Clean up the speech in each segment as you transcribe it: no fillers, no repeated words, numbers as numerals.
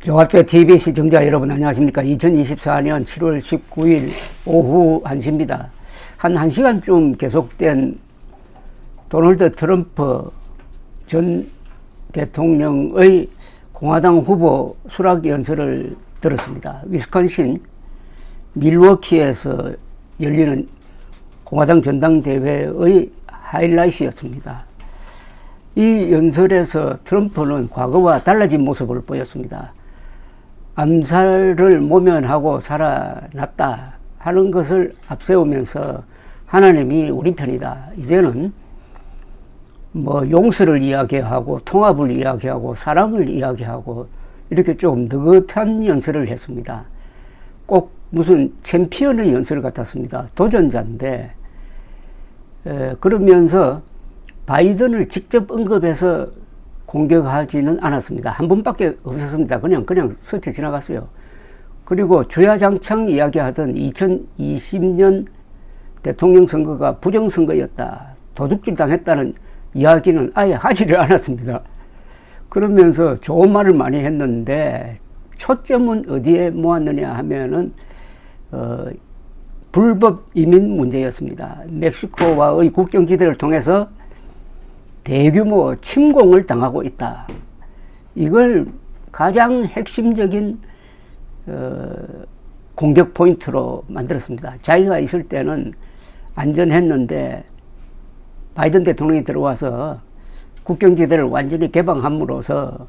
종합제 TV 시청자 여러분 안녕하십니까. 2024년 7월 19일 오후 1시입니다. 한 1시간쯤 계속된 도널드 트럼프 전 대통령의 공화당 후보 수락 연설을 들었습니다. 위스콘신 밀워키에서 열리는 공화당 전당대회의 하이라이트였습니다. 이 연설에서 트럼프는 과거와 달라진 모습을 보였습니다. 암살을 모면하고 살아났다 하는 것을 앞세우면서 하나님이 우리 편이다. 이제는 용서를 이야기하고 통합을 이야기하고 사랑을 이야기하고 이렇게 좀 느긋한 연설을 했습니다. 꼭 무슨 챔피언의 연설 같았습니다. 도전자인데 그러면서 바이든을 직접 언급해서 공격하지는 않았습니다. 한 번밖에 없었습니다. 그냥 스쳐 지나갔어요. 그리고 주야장창 이야기하던 2020년 대통령 선거가 부정선거였다, 도둑질 당했다는 이야기는 아예 하지를 않았습니다. 그러면서 좋은 말을 많이 했는데 초점은 어디에 모았느냐 하면은 불법 이민 문제였습니다. 멕시코와의 국경지대를 통해서 대규모 침공을 당하고 있다. 이걸 가장 핵심적인 공격 포인트로 만들었습니다. 자기가 있을 때는 안전했는데 바이든 대통령이 들어와서 국경지대를 완전히 개방함으로써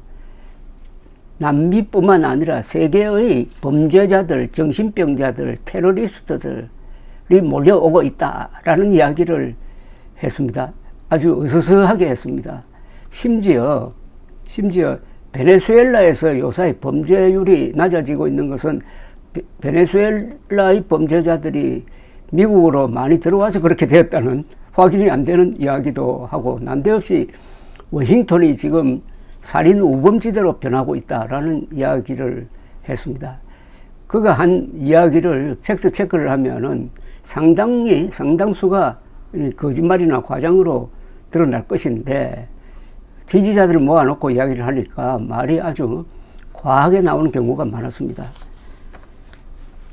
남미뿐만 아니라 세계의 범죄자들, 정신병자들, 테러리스트들이 몰려오고 있다라는 이야기를 했습니다. 아주 으스스하게 했습니다. 심지어 베네수엘라에서 요새 범죄율이 낮아지고 있는 것은 베네수엘라의 범죄자들이 미국으로 많이 들어와서 그렇게 되었다는 확인이 안 되는 이야기도 하고, 난데없이 워싱턴이 지금 살인 우범지대로 변하고 있다라는 이야기를 했습니다. 그가 한 이야기를 팩트 체크를 하면은 상당수가 거짓말이나 과장으로 드러날 것인데, 지지자들을 모아놓고 이야기를 하니까 말이 아주 과하게 나오는 경우가 많았습니다.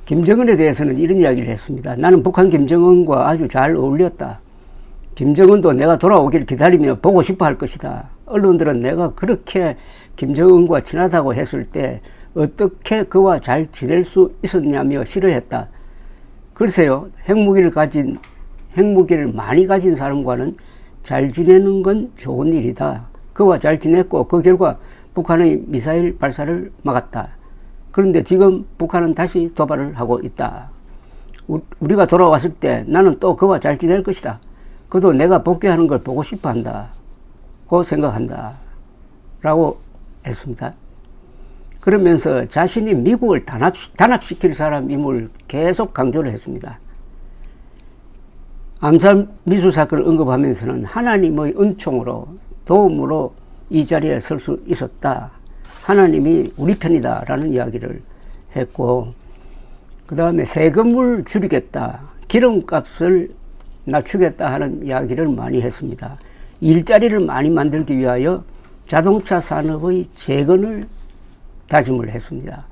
김정은에 대해서는 이런 이야기를 했습니다. 나는 북한 김정은과 아주 잘 어울렸다. 김정은도 내가 돌아오기를 기다리며 보고 싶어 할 것이다. 언론들은 내가 그렇게 김정은과 친하다고 했을 때 어떻게 그와 잘 지낼 수 있었냐며 싫어했다. 글쎄요, 핵무기를 많이 가진 사람과는 잘 지내는 건 좋은 일이다. 그와 잘 지냈고 그 결과 북한의 미사일 발사를 막았다. 그런데 지금 북한은 다시 도발을 하고 있다. 우리가 돌아왔을 때 나는 또 그와 잘 지낼 것이다. 그도 내가 복귀하는 걸 보고 싶어 한다고 생각한다 라고 했습니다. 그러면서 자신이 미국을 단합시킬 사람임을 계속 강조를 했습니다. 암살 미수 사건을 언급하면서는 하나님의 은총으로, 도움으로 이 자리에 설 수 있었다. 하나님이 우리 편이다 라는 이야기를 했고, 그 다음에 세금을 줄이겠다, 기름값을 낮추겠다 하는 이야기를 많이 했습니다. 일자리를 많이 만들기 위하여 자동차 산업의 재건을 다짐을 했습니다.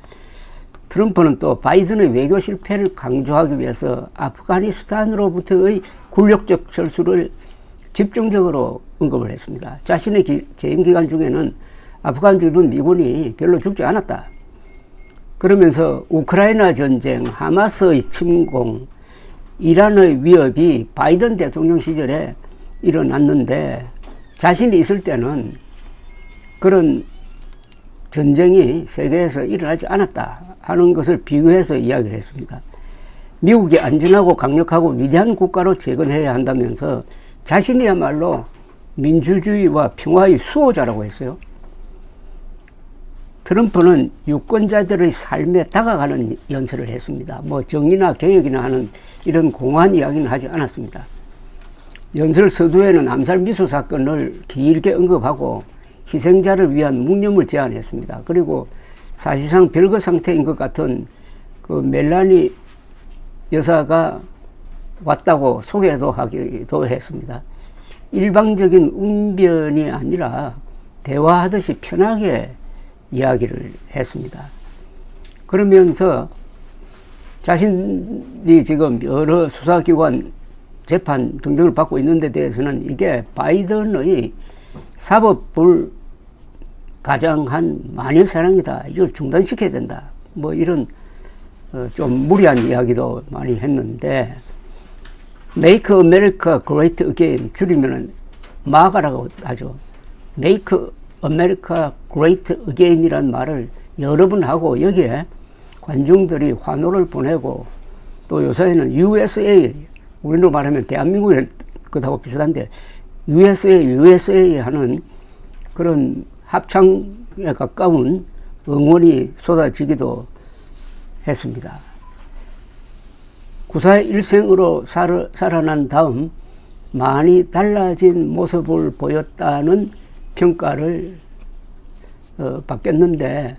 트럼프는 또 바이든의 외교 실패를 강조하기 위해서 아프가니스탄으로부터의 굴욕적 철수를 집중적으로 언급을 했습니다. 자신의 재임 기간 중에는 아프간 주둔 미군이 별로 죽지 않았다. 그러면서 우크라이나 전쟁, 하마스의 침공, 이란의 위협이 바이든 대통령 시절에 일어났는데 자신이 있을 때는 그런 전쟁이 세계에서 일어나지 않았다 하는 것을 비교해서 이야기를 했습니다. 미국이 안전하고 강력하고 위대한 국가로 재건해야 한다면서 자신이야말로 민주주의와 평화의 수호자라고 했어요. 트럼프는 유권자들의 삶에 다가가는 연설을 했습니다. 정의나 개혁이나 하는 이런 공허한 이야기는 하지 않았습니다. 연설 서두에는 암살 미수 사건을 길게 언급하고 희생자를 위한 묵념을 제안했습니다. 그리고 사실상 별거 상태인 것 같은 그 멜라니 여사가 왔다고 소개도 하기도 했습니다. 일방적인 웅변이 아니라 대화하듯이 편하게 이야기를 했습니다. 그러면서 자신이 지금 여러 수사기관 재판 등등을 받고 있는 데 대해서는 이게 바이든의 사법부를 가장한 마녀사랑이다. 이걸 중단시켜야 된다. 뭐 이런 좀 무리한 이야기도 많이 했는데, Make America Great Again, 줄이면은 마가라고 하죠. Make America Great Again이란 말을 여러 번 하고, 여기에 관중들이 환호를 보내고, 또 요새는 USA, 우리로 말하면 대한민국의 것하고 비슷한데 USA 하는 그런 합창에 가까운 응원이 쏟아지기도 했습니다. 구사의 일생으로 살아난 다음 많이 달라진 모습을 보였다는 평가를 받겠는데,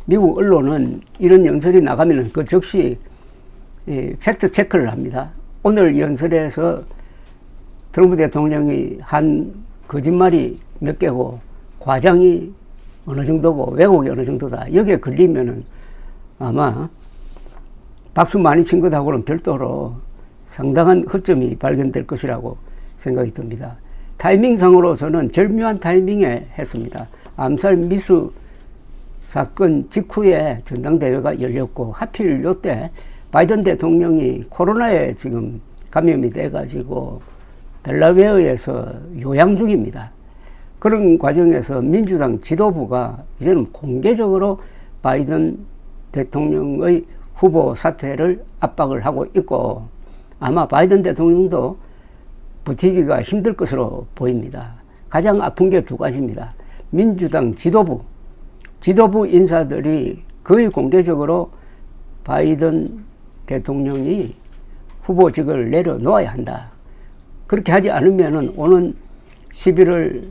미국 언론은 이런 연설이 나가면 그 즉시 팩트 체크를 합니다. 오늘 연설에서 트럼프 대통령이 한 거짓말이 몇 개고, 과장이 어느 정도고, 왜곡이 어느 정도다. 여기에 걸리면은 아마 박수 많이 친 것하고는 별도로 상당한 허점이 발견될 것이라고 생각이 듭니다. 타이밍상으로서는 절묘한 타이밍에 했습니다. 암살 미수 사건 직후에 전당대회가 열렸고, 하필 요때 바이든 대통령이 코로나에 지금 감염이 돼가지고 델라웨어에서 요양 중입니다. 그런 과정에서 민주당 지도부가 이제는 공개적으로 바이든 대통령의 후보 사퇴를 압박을 하고 있고, 아마 바이든 대통령도 버티기가 힘들 것으로 보입니다. 가장 아픈 게 두 가지입니다. 민주당 지도부 인사들이 거의 공개적으로 바이든 대통령이 후보직을 내려놓아야 한다. 그렇게 하지 않으면은 오는 11월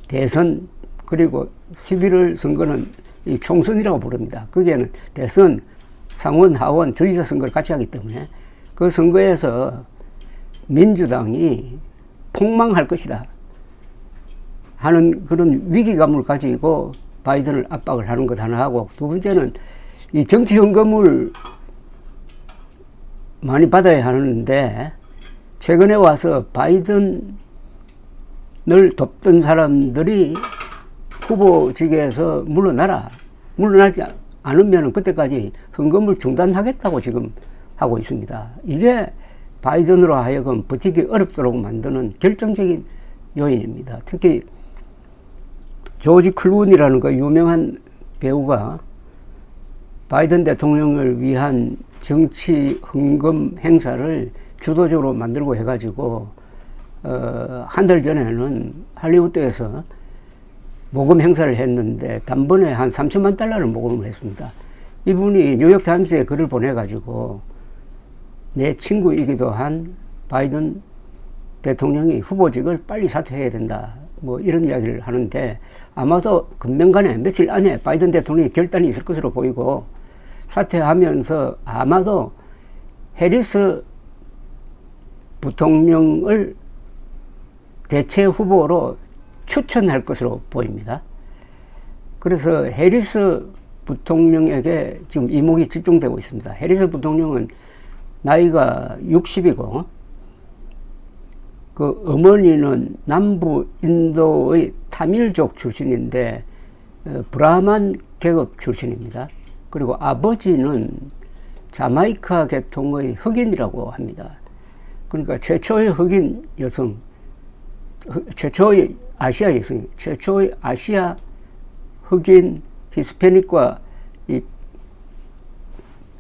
대선, 그리고 11월 선거는 이 총선이라고 부릅니다. 거기에는 대선, 상원, 하원, 주지사 선거를 같이 하기 때문에 그 선거에서 민주당이 폭망할 것이다 하는 그런 위기감을 가지고 바이든을 압박을 하는 것 하나 하고, 두 번째는 이 정치 현금을 많이 받아야 하는데, 최근에 와서 바이든을 돕던 사람들이 후보직에서 물러나지 않으면 그때까지 헌금을 중단하겠다고 지금 하고 있습니다. 이게 바이든으로 하여금 버티기 어렵도록 만드는 결정적인 요인입니다. 특히 조지 클루니라는 그 유명한 배우가 바이든 대통령을 위한 정치 헌금 행사를 주도적으로 만들고 해가지고 한 달 전에는 할리우드에서 모금 행사를 했는데 단번에 한 3천만 달러를 모금을 했습니다. 이분이 뉴욕타임스에 글을 보내가지고 내 친구이기도 한 바이든 대통령이 후보직을 빨리 사퇴해야 된다, 뭐 이런 이야기를 하는데, 아마도 금명간에 며칠 안에 바이든 대통령이 결단이 있을 것으로 보이고, 사퇴하면서 아마도 해리스 부통령을 대체 후보로 추천할 것으로 보입니다. 그래서 해리스 부통령에게 지금 이목이 집중되고 있습니다. 해리스 부통령은 나이가 60이고, 그 어머니는 남부 인도의 타밀족 출신인데 브라만 계급 출신입니다. 그리고 아버지는 자마이카 계통의 흑인이라고 합니다. 그러니까 최초의 흑인 여성, 최초의 아시아 여성, 최초의 아시아 흑인 히스패닉과 이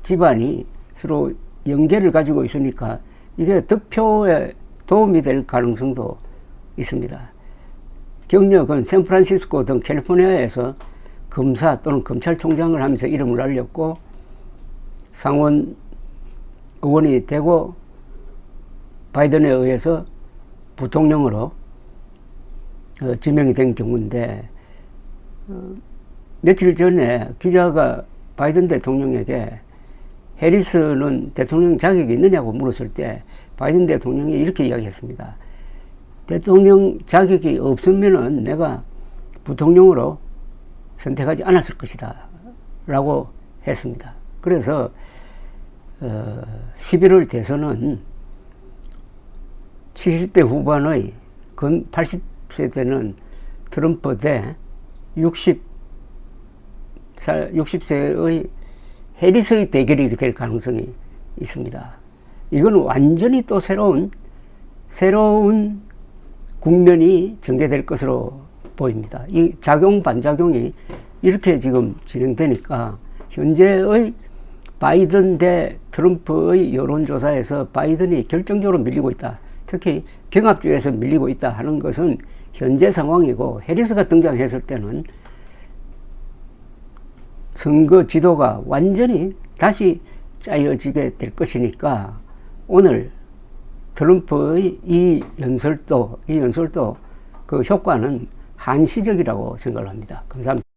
집안이 서로 연계를 가지고 있으니까 이게 득표에 도움이 될 가능성도 있습니다. 경력은 샌프란시스코 등 캘리포니아에서 검사 또는 검찰총장을 하면서 이름을 알렸고, 상원 의원이 되고 바이든에 의해서 부통령으로 지명이 된 경우인데, 며칠 전에 기자가 바이든 대통령에게 해리스는 대통령 자격이 있느냐고 물었을 때 바이든 대통령이 이렇게 이야기했습니다. 대통령 자격이 없으면은 내가 부통령으로 선택하지 않았을 것이다 라고 했습니다. 그래서 11월 대선은 70대 후반의 근 80세대는 트럼프 대 60세의 해리스의 대결이 될 가능성이 있습니다. 이건 완전히 또 새로운 국면이 전개될 것으로 보입니다. 이 작용 반작용이 이렇게 지금 진행되니까 현재의 바이든 대 트럼프의 여론조사에서 바이든이 결정적으로 밀리고 있다. 특히 경합주에서 밀리고 있다 하는 것은 현재 상황이고, 해리스가 등장했을 때는 선거 지도가 완전히 다시 짜여지게 될 것이니까 오늘 트럼프의 이 연설도 그 효과는 한시적이라고 생각을 합니다. 감사합니다.